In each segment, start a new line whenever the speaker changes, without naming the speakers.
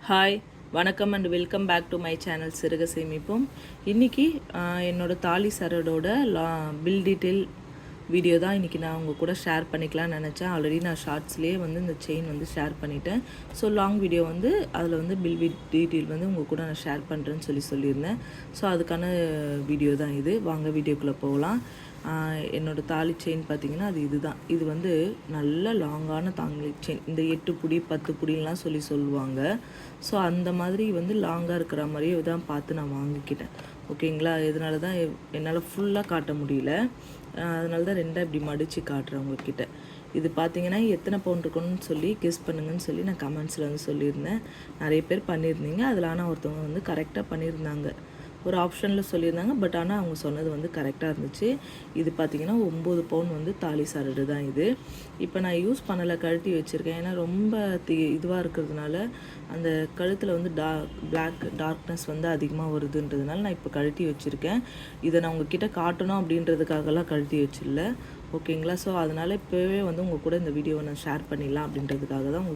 Hi வணக்கம் and welcome back to my channel சிறுக சேமிப்போம். இன்றைக்கி என்னோடய தாலி சரடோட பில் டீட்டெயில் வீடியோ தான் இன்றைக்கி நான் உங்கள் கூட ஷேர் பண்ணிக்கலாம்னு நினச்சேன். ஆல்ரெடி நான் ஷார்ட்ஸ்லேயே வந்து இந்த செயின் வந்து ஷேர் பண்ணிட்டேன். ஸோ லாங் வீடியோ வந்து அதில் வந்து பில் டீட்டெயில் வந்து உங்கள் கூட நான் ஷேர் பண்ணுறேன்னு சொல்லியிருந்தேன். ஸோ அதுக்கான வீடியோ தான் இது. வாங்க வீடியோக்குள்ளே போகலாம். என்னோடய தாலி செயின் பார்த்திங்கன்னா இதுதான். இது வந்து நல்ல லாங்கான தாலி செயின். இந்த 8 புடி 10 புடிலாம் சொல்லுவாங்க. ஸோ அந்த மாதிரி வந்து லாங்காக இருக்கிற மாதிரியே தான் பார்த்து நான் வாங்கிக்கிட்டேன். ஓகேங்களா? இதனால தான் என்னால் ஃபுல்லாக காட்ட முடியல. அதனால தான் ரெண்டாக இப்படி மடித்து காட்டுறேன் உங்ககிட்ட. இது பார்த்தீங்கன்னா எத்தனை பவுண்ட் இருக்கணும்னு சொல்லி கெஸ் பண்ணுங்கன்னு சொல்லி நான் கமெண்ட்ஸில் வந்து சொல்லியிருந்தேன். நிறைய பேர் பண்ணியிருந்தீங்க. அதில் ஆனால் ஒருத்தவங்க வந்து கரெக்டாக பண்ணியிருந்தாங்க. ஒரு ஆப்ஷனில் சொல்லியிருந்தாங்க. பட் ஆனால் அவங்க சொன்னது வந்து கரெக்டாக இருந்துச்சு. இது பார்த்திங்கன்னா 9 பவுன் வந்து தாலி சரடு தான் இது. இப்போ நான் யூஸ் பண்ணலை, கழட்டி வச்சுருக்கேன். ஏன்னா ரொம்ப இதுவாக இருக்கிறதுனால அந்த கழுத்தில் வந்து டார்க்னஸ் வந்து அதிகமாக வருதுன்றதுனால நான் இப்போ கழட்டி வச்சுருக்கேன். இதை நான் உங்ககிட்ட காட்டணும் அப்படின்றதுக்காகலாம் கழட்டி வச்சிடல. ஓகேங்களா? ஸோ அதனால் இப்போவே வந்து உங்கள் கூட இந்த வீடியோவை நான் ஷேர் பண்ணிடலாம் அப்படின்றதுக்காக தான்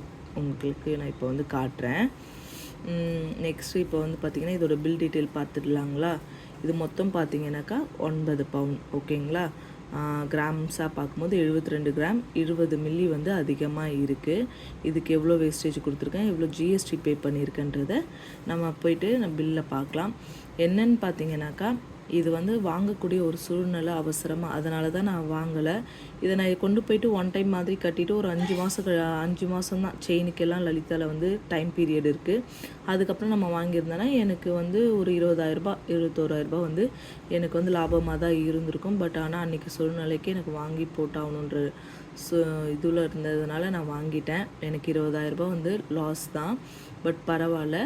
உங்களுக்கு நான் இப்போ வந்து காட்டுறேன். நெக்ஸ்ட்டு இப்போ வந்து பார்த்திங்கன்னா இதோட பில் டீட்டெயில் பார்த்துடலாங்களா? இது மொத்தம் பார்த்திங்கனாக்கா 9 பவுன். ஓகேங்களா? கிராம்ஸாக பார்க்கும்போது 72 கிராம் 20 மில்லி வந்து அதிகமாக இருக்குது. இதுக்கு எவ்வளோ வேஸ்டேஜ் கொடுத்துருக்கேன், எவ்வளோ ஜிஎஸ்டி பே பண்ணியிருக்கேன்றதை நம்ம போயிட்டு பில்லில் பார்க்கலாம். என்னன்னு பார்த்தீங்கன்னாக்கா இது வந்து வாங்கக்கூடிய ஒரு சூழ்நிலை அவசரமாக, அதனால தான் நான் வாங்கலை. இதை நான் கொண்டு போயிட்டு ஒன் டைம் மாதிரி கட்டிட்டு ஒரு 5 மாதம் தான் செயினுக்கெல்லாம் லலிதாவில் வந்து டைம் பீரியட் இருக்குது. அதுக்கப்புறம் நம்ம வாங்கியிருந்தோன்னா எனக்கு வந்து ஒரு 20,000 21,000 வந்து எனக்கு வந்து லாபமாக தான் இருந்திருக்கும். பட் ஆனால் அன்றைக்கி சூழ்நிலைக்கு எனக்கு வாங்கி போட்டாகணுன்ற இதில் இருந்ததுனால நான் வாங்கிட்டேன். எனக்கு 20,000 வந்து லாஸ் தான். பட் பரவாயில்ல,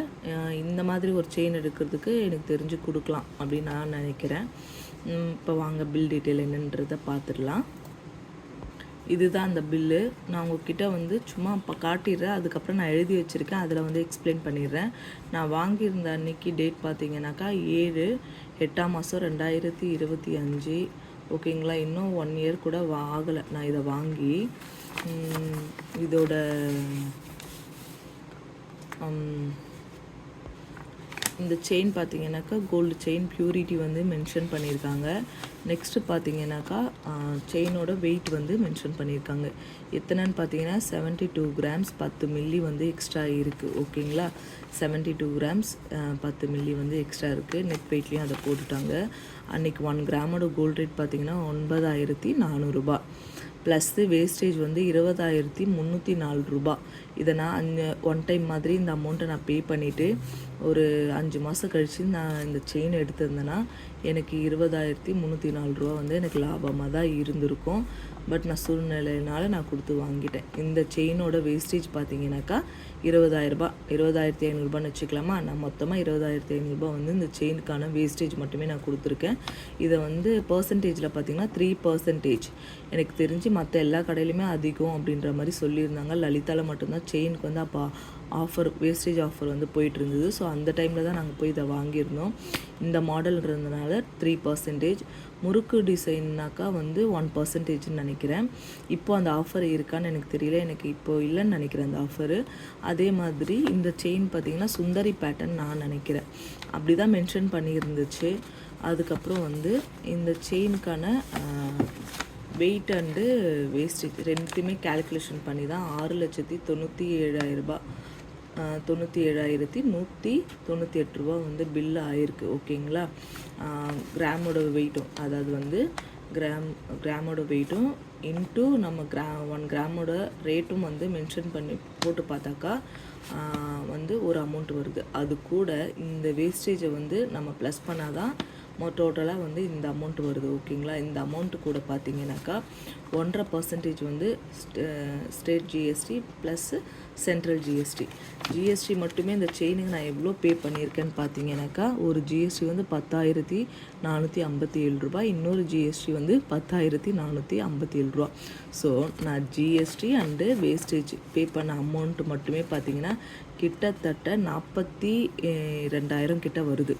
இந்த மாதிரி ஒரு செயின் எடுக்கிறதுக்கு எனக்கு தெரிஞ்சு கொடுக்கலாம் அப்படின்னு நான் நினைக்கிறேன். இப்போ வாங்க பில் டீட்டெயில் என்னன்றதை பார்த்துடலாம். இதுதான் அந்த பில்லு. நான் உங்ககிட்ட வந்து சும்மா இப்போ காட்டிடுறேன். அதுக்கப்புறம் நான் எழுதி வச்சுருக்கேன், அதில் வந்து எக்ஸ்பிளைன் பண்ணிடுறேன். நான் வாங்கியிருந்த அன்றைக்கி டேட் பார்த்தீங்கன்னாக்கா 7/8/2025. ஓகேங்களா? இன்னும் 1 இயர் கூட ஆகலை நான் இதை வாங்கி. இதோட இந்த செயின் பார்த்தீங்கன்னாக்கா கோல்டு செயின், பியூரிட்டி வந்து மென்ஷன் பண்ணியிருக்காங்க. நெக்ஸ்ட்டு பார்த்தீங்கன்னாக்கா செயினோட வெயிட் வந்து மென்ஷன் பண்ணியிருக்காங்க. எத்தனைன்னு பார்த்தீங்கன்னா 72 கிராம்ஸ் 10 மில்லி வந்து எக்ஸ்ட்ரா இருக்குது. ஓகேங்களா? 72 கிராம்ஸ் 10 மில்லி வந்து எக்ஸ்ட்ரா இருக்குது. நெட் வெயிட்லேயும் அதை போட்டுட்டாங்க. அன்றைக்கி 1 கிராமோட கோல்டு ரேட் பார்த்திங்கன்னா 9,400 ப்ளஸ்ஸு வேஸ்டேஜ் வந்து 20,304. இதை நான் ஒன் டைம் மாதிரி இந்த அமௌண்ட்டை நான் பே பண்ணிவிட்டு ஒரு 5 மாதம் கழித்து நான் இந்த செயின் எடுத்திருந்தேன்னா எனக்கு 20,304 வந்து எனக்கு லாபமாக தான் இருந்திருக்கும். பட் நான் சூழ்நிலையினால நான் கொடுத்து வாங்கிட்டேன். இந்த செயினோட வேஸ்டேஜ் பார்த்தீங்கன்னாக்கா 20,000 20,500 வச்சுக்கலாமா? நான் மொத்தமாக 20,500 வந்து இந்த செயினுக்கான வேஸ்டேஜ் மட்டுமே நான் கொடுத்துருக்கேன். இதை வந்து பர்சன்டேஜில் பார்த்திங்கன்னா 3%. எனக்கு தெரிஞ்சு மற்ற எல்லா கடையிலுமே அதிகம் அப்படின்ற மாதிரி சொல்லியிருந்தாங்க. லலிதாவில் மட்டும்தான் செயினுக்கு வந்து அப்போ வேஸ்டேஜ் ஆஃபர் வந்து போயிட்டு இருந்தது. ஸோ அந்த டைமில் தான் நாங்கள் போய் இதை வாங்கியிருந்தோம். இந்த மாடல் இருந்ததுனால 3%. முறுக்கு டிசைன்னாக்கா வந்து 1%ன்னு நினைக்கிறேன். இப்போது அந்த ஆஃபர் இருக்கான்னு எனக்கு தெரியல. எனக்கு இப்போது இல்லைன்னு நினைக்கிறேன் அந்த ஆஃபரு. அதே மாதிரி இந்த செயின் பார்த்திங்கன்னா சுந்தரி பேட்டர்ன் நான் நினைக்கிறேன். அப்படி தான் மென்ஷன் பண்ணியிருந்துச்சு. அதுக்கப்புறம் வந்து இந்த செயினுக்கான வெயிட் அண்டு வேஸ்டேஜ் ரெண்டுத்தையுமே கேல்குலேஷன் பண்ணி தான் 6,97,000 97,198 வந்து பில்லு ஆயிருக்கு. ஓகேங்களா? கிராமோட வெயிட்டும், அதாவது வந்து கிராமோட வெயிட்டும் இன்ட்டு நம்ம 1 கிராமோட ரேட்டும் வந்து மென்ஷன் பண்ணி போட்டு பார்த்தாக்கா வந்து ஒரு அமௌண்ட் வருது. அது கூட இந்த வேஸ்டேஜை வந்து நம்ம ப்ளஸ் பண்ணால் தான் டோட்டலாக வந்து இந்த அமௌண்ட் வருது. ஓகேங்களா? இந்த அமௌண்ட்டு கூட பார்த்தீங்கன்னாக்கா 1.5% வந்து state GST plus central GST மட்டுமே இந்த செயினுக்கு நான் எவ்வளோ பே பண்ணியிருக்கேன்னு பார்த்தீங்கன்னாக்கா ஒரு ஜிஎஸ்டி வந்து 10,457. இன்னொரு ஜிஎஸ்டி வந்து 10,457. ஸோ நான் ஜிஎஸ்டி அண்டு வேஸ்டேஜ் பே பண்ண அமௌண்ட்டு மட்டுமே பார்த்தீங்கன்னா கிட்டத்தட்ட 42,000 கிட்ட வருது.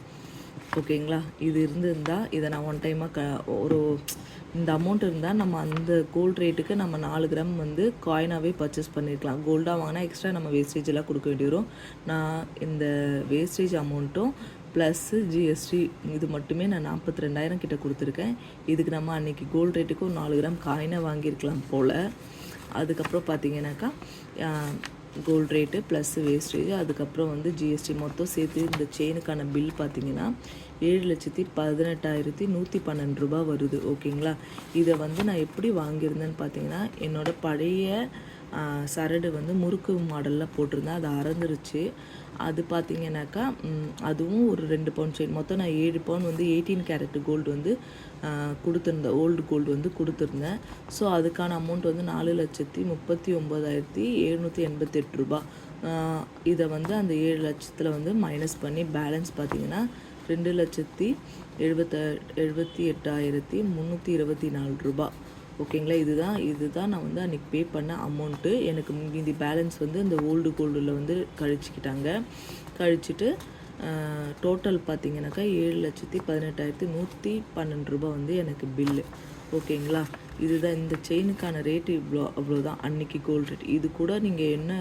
ஓகேங்களா. இது இருந்திருந்தால் இதை நான் ஒன் டைமாக ஒரு இந்த அமௌண்ட் இருந்தால் நம்ம அந்த கோல்டு ரேட்டுக்கு நம்ம 4 கிராம் வந்து காயினாகவே பர்ச்சேஸ் பண்ணியிருக்கலாம். கோல்டாக வாங்கினா எக்ஸ்ட்ரா நம்ம வேஸ்டேஜ் எல்லாம் கொடுக்க வேண்டி வரும். நான் இந்த வேஸ்டேஜ் அமௌண்ட்டும் ப்ளஸ்ஸு ஜிஎஸ்டி இது மட்டுமே நான் 42,000 கிட்ட கொடுத்துருக்கேன். இதுக்கு நம்ம அன்றைக்கி கோல்டு ரேட்டுக்கு ஒரு 4 கிராம் காயினாக வாங்கியிருக்கலாம் போல். அதுக்கப்புறம் பார்த்தீங்கன்னாக்கா கோல்டு ரேட்டு ப்ளஸ்ஸு வேஸ்டேஜ், அதுக்கப்புறம் வந்து ஜிஎஸ்டி மொத்தம் சேர்த்து இந்த செயினுக்கான பில் பார்த்திங்கன்னா 7,18,112 ரூபா வருது. ஓகேங்களா. இதை வந்து நான் எப்படி வாங்கியிருந்தேன்னு பார்த்தீங்கன்னா, என்னோடய பழைய சரடு வந்து முறுக்கு மாடலில் போட்டிருந்தேன். அது அறந்துருச்சு. அது பார்த்திங்கனாக்கா அதுவும் ஒரு 2 பவுன் செயின். மொத்தம் நான் 7 பவுன் வந்து 18 கேரட் கோல்டு வந்து கொடுத்துருந்தேன், ஓல்டு கோல்டு வந்து கொடுத்துருந்தேன். ஸோ அதுக்கான அமௌண்ட் வந்து 4,39,788 ரூபா. இதை வந்து அந்த 7 லட்சத்தில் வந்து மைனஸ் பண்ணி பேலன்ஸ் பார்த்திங்கன்னா 2,78,324 ரூபா. ஓகேங்களா. இதுதான் நான் வந்து அன்றைக்கி பே பண்ண அமௌண்ட்டு. எனக்கு மீதி பேலன்ஸ் வந்து இந்த ஓல்டு கோல்டில் வந்து கழிச்சிக்கிட்டாங்க. கழிச்சிட்டு டோட்டல் பார்த்திங்கனாக்கா 7,18,112 ரூபா வந்து எனக்கு பில்லு. ஓகேங்களா. இதுதான் இந்த செயினுக்கான ரேட்டு அவ்வளோதான் அன்றைக்கி கோல்டு ரேட். இது கூட நீங்கள் என்ன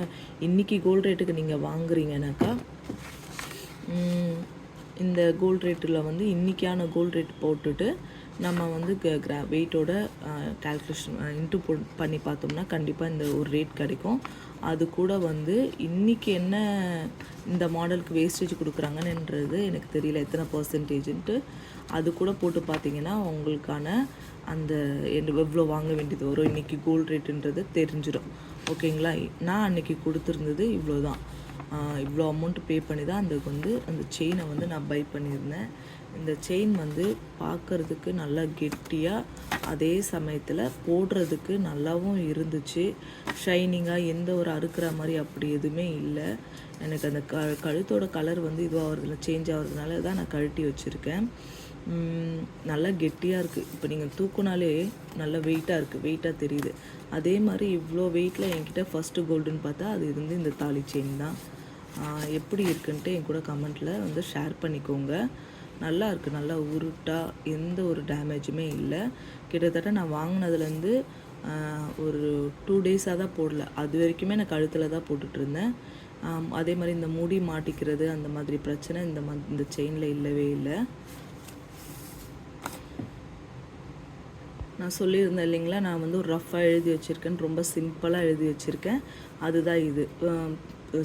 இன்றைக்கி கோல்டு ரேட்டுக்கு நீங்கள் வாங்குறீங்கனாக்கா இந்த கோல்டு ரேட்டில் வந்து இன்றைக்கான கோல்டு ரேட் போட்டுட்டு நம்ம வந்து வெயிட்டோட கால்குலேஷன் இன்ட்டு பண்ணி பார்த்தோம்னா கண்டிப்பாக இந்த ஒரு ரேட் கிடைக்கும். அது கூட வந்து இன்றைக்கி என்ன இந்த மாடலுக்கு வேஸ்டேஜ் கொடுக்குறாங்கன்றது எனக்கு தெரியல எத்தனை பர்சன்டேஜ்ன்ட்டு. அது கூட போட்டு பார்த்தீங்கன்னா உங்களுக்கான அந்த எவ்வளோ வாங்க வேண்டியது வரும் இன்றைக்கி கோல்டு ரேட்டுன்றது தெரிஞ்சிடும். ஓகேங்களா. நான் அன்றைக்கி கொடுத்துருந்தது இவ்வளோ தான். இவ்வளோ அமௌண்ட் பே பண்ணி தான் அந்த செயினை வந்து நான் பை பண்ணியிருந்தேன். இந்த செயின் வந்து பார்க்குறதுக்கு நல்லா கெட்டியாக, அதே சமயத்தில் போடுறதுக்கு நல்லாவும் இருந்துச்சு. ஷைனிங்காக, எந்த ஒரு அறுக்கிற மாதிரி அப்படி எதுவுமே இல்லை. எனக்கு அந்த கழுத்தோட கலர் வந்து இதுவாகிறதுல சேஞ்ச் ஆகிறதுனால தான் நான் கழட்டி வச்சுருக்கேன். நல்லா கெட்டியாக இருக்குது. இப்போ நீங்கள் தூக்குனாலே நல்லா வெயிட்டாக இருக்குது, வெயிட்டாக தெரியுது. அதே மாதிரி இவ்வளோ வெயிட்டில் என்கிட்ட ஃபஸ்ட்டு கோல்டுன்னு பார்த்தா அது இருந்து இந்த தாலி செயின் தான். எப்படி இருக்குன்ட்டு என் கூட கமெண்ட்டில் வந்து ஷேர் பண்ணிக்கோங்க. நல்லா இருக்குது, நல்லா உருட்டாக, எந்த ஒரு டேமேஜுமே இல்லை. கிட்டத்தட்ட நான் வாங்கினதுலேருந்து ஒரு 2 டேஸாக தான் போடல. அது வரைக்குமே நான் கழுத்தில் தான் போட்டுட்ருந்தேன். அதே மாதிரி இந்த முடி மாட்டிக்கிறது அந்த மாதிரி பிரச்சனை இந்த செயினில் இல்லவே இல்லை. நான் சொல்லியிருந்தேன் இல்லைங்களா, நான் வந்து ஒரு ரஃப்பாக எழுதி வச்சுருக்கேன், ரொம்ப சிம்பிளாக எழுதி வச்சுருக்கேன். அதுதான் இது.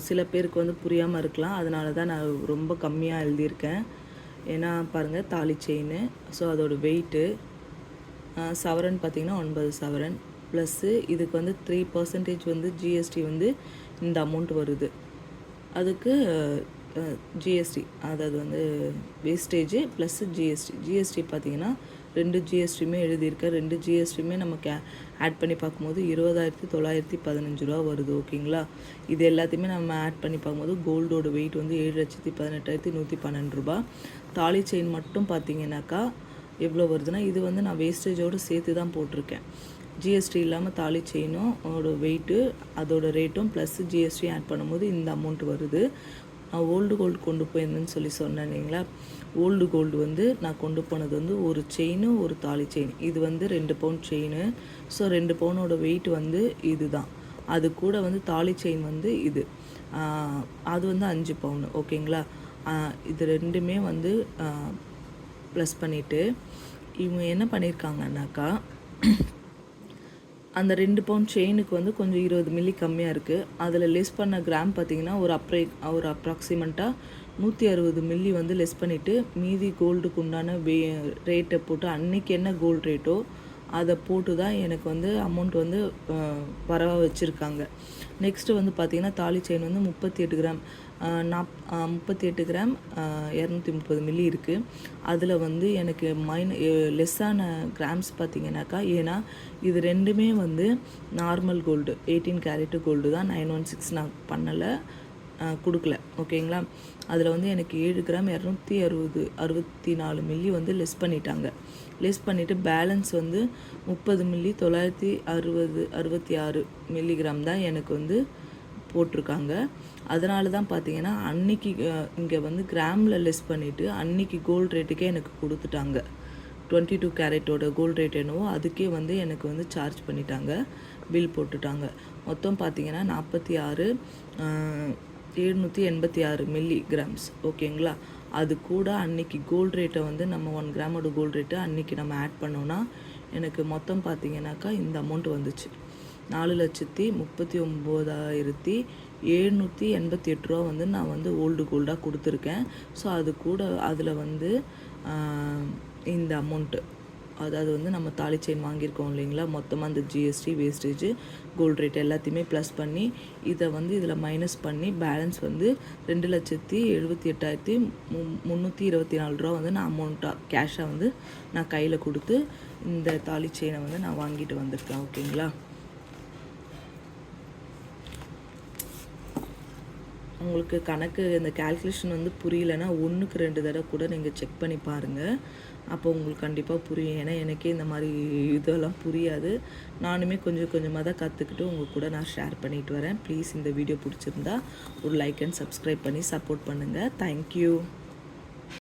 சில பேருக்கு வந்து புரியாமல் இருக்கலாம், அதனால தான் நான் ரொம்ப கம்மியாக எழுதியிருக்கேன். ஏன்னா பாருங்கள், தாலி செயின். ஸோ அதோட வெயிட்டு சவரன் பார்த்திங்கன்னா 9 சவரன் ப்ளஸ்ஸு இதுக்கு வந்து 3% வந்து ஜிஎஸ்டி வந்து இந்த அமௌண்ட் வருது. அதுக்கு ஜிஎஸ்டி, அதாவது வந்து வேஸ்டேஜு ப்ளஸ்ஸு ஜிஎஸ்டி பார்த்திங்கன்னா 2 ஜிஎஸ்டியுமே எழுதியிருக்கேன். 2 ஜிஎஸ்டியுமே நமக்கு ஆட் பண்ணி பார்க்கும்போது 20,915 ரூபா வருது. ஓகேங்களா. இது எல்லாத்தையுமே நம்ம ஆட் பண்ணி பார்க்கும்போது கோல்டோட வெயிட் வந்து 7,18,112 ரூபா. தாலி செயின் மட்டும் பார்த்திங்கனாக்கா எவ்வளோ வருதுன்னா, இது வந்து நான் வேஸ்டேஜோடு சேர்த்து தான் போட்டிருக்கேன். ஜிஎஸ்டி இல்லாமல் தாலி செயினும் வெயிட்டு அதோட ரேட்டும் ப்ளஸ்ஸு ஜிஎஸ்டி ஆட் பண்ணும்போது இந்த அமௌண்ட் வருது. நான் ஓல்டு கோல்டு கொண்டு போயிருந்தேன்னு சொன்னேன் இல்லைங்களா. ஓல்டு கோல்டு வந்து நான் கொண்டு போனது வந்து ஒரு செயின், ஒரு தாலி செயின். இது வந்து 2 பவுன் செயின். ஸோ 2 பவுனோட வெயிட் வந்து இது தான். அது கூட வந்து தாலி செயின் வந்து இது அது வந்து 5 பவுன். ஓகேங்களா. இது ரெண்டுமே வந்து ப்ளஸ் பண்ணிவிட்டு இவங்க என்ன பண்ணியிருக்காங்கன்னாக்கா, அந்த 2 பவுன் செயினுக்கு வந்து கொஞ்சம் 20 மில்லி கம்மியாக இருக்குது. அதில் லெஸ் பண்ண கிராம் பார்த்திங்கன்னா ஒரு அப்ராக்சிமெண்ட்டாக 160 மில்லி வந்து லெஸ் பண்ணிவிட்டு மீதி கோல்டுக்கு உண்டான ரேட்டை போட்டு அன்றைக்கி என்ன கோல்டு ரேட்டோ அதை போட்டு தான் எனக்கு வந்து அமௌண்ட் வந்து வர வச்சுருக்காங்க. நெக்ஸ்ட்டு வந்து பார்த்திங்கன்னா தாலி செயின் வந்து 38 கிராம் 38 கிராம் 230 மில்லி இருக்குது. அதில் வந்து எனக்கு லெஸ்ஸான கிராம்ஸ் பார்த்திங்கனாக்கா, ஏன்னா இது ரெண்டுமே வந்து நார்மல் கோல்டு 18 கேரட்டு கோல்டு தான். 916 நான் பண்ணலை, கொடுக்கல. ஓகேங்களா. அதில் வந்து எனக்கு 7 கிராம் 264 மில்லி வந்து லெஸ் பண்ணிட்டாங்க. லெஸ் பண்ணிவிட்டு பேலன்ஸ் வந்து 30 மில்லி 966 மில்லிகிராம் தான் எனக்கு வந்து போட்டிருக்காங்க. அதனால தான் பார்த்தீங்கன்னா அன்னைக்கு இங்கே வந்து கிராமில் லெஸ் பண்ணிவிட்டு அன்னைக்கு கோல்டு ரேட்டுக்கே எனக்கு கொடுத்துட்டாங்க. 22 கேரட்டோட கோல்டு ரேட் என்னவோ அதுக்கே வந்து எனக்கு வந்து சார்ஜ் பண்ணிட்டாங்க, பில் போட்டுட்டாங்க. மொத்தம் பார்த்தீங்கன்னா 46,786 மில்லிகிராம்ஸ். ஓகேங்களா? அது கூட அன்னைக்கு கோல்டு ரேட்டை வந்து நம்ம 1 கிராமோட கோல்டு ரேட்டை அன்றைக்கி நம்ம ஆட் பண்ணோன்னா எனக்கு மொத்தம் பார்த்தீங்கன்னாக்கா இந்த அமௌண்ட் வந்துச்சு. 4,39,788 ரூபா வந்து நான் வந்து ஓல்டு கோல்டாக கொடுத்துருக்கேன். ஸோ அது கூட அதில் வந்து இந்த அமௌண்ட்டு, அதாவது வந்து நம்ம தாலி செயின் வாங்கியிருக்கோம் இல்லைங்களா, மொத்தமாக அந்த ஜிஎஸ்டி வேஸ்டேஜ் கோல்டு ரேட் எல்லாத்தையுமே ப்ளஸ் பண்ணி இதை வந்து இதில் மைனஸ் பண்ணி பேலன்ஸ் வந்து 2,78,324 ரூபா வந்து நான் அமௌண்ட்டாக கேஷாக வந்து நான் கையில் கொடுத்து இந்த தாலி செயினை வந்து நான் வாங்கிட்டு வந்திருக்கேன். ஓகேங்களா? உங்களுக்கு கணக்கு இந்த கால்குலேஷன் வந்து புரியலைன்னா 1க்கு 2 தடவை கூட நீங்கள் செக் பண்ணி பாருங்கள். அப்போ உங்களுக்கு கண்டிப்பாக புரியும். ஏன்னா எனக்கே இந்த மாதிரி இதெல்லாம் புரியாது. நானுமே கொஞ்சம் கொஞ்சமாக தான் கற்றுக்கிட்டு உங்கள் கூட நான் ஷேர் பண்ணிட்டு வரேன். ப்ளீஸ் இந்த வீடியோ பிடிச்சிருந்தா ஒரு லைக் அண்ட் சப்ஸ்கிரைப் பண்ணி சப்போர்ட் பண்ணுங்கள். தேங்க்யூ.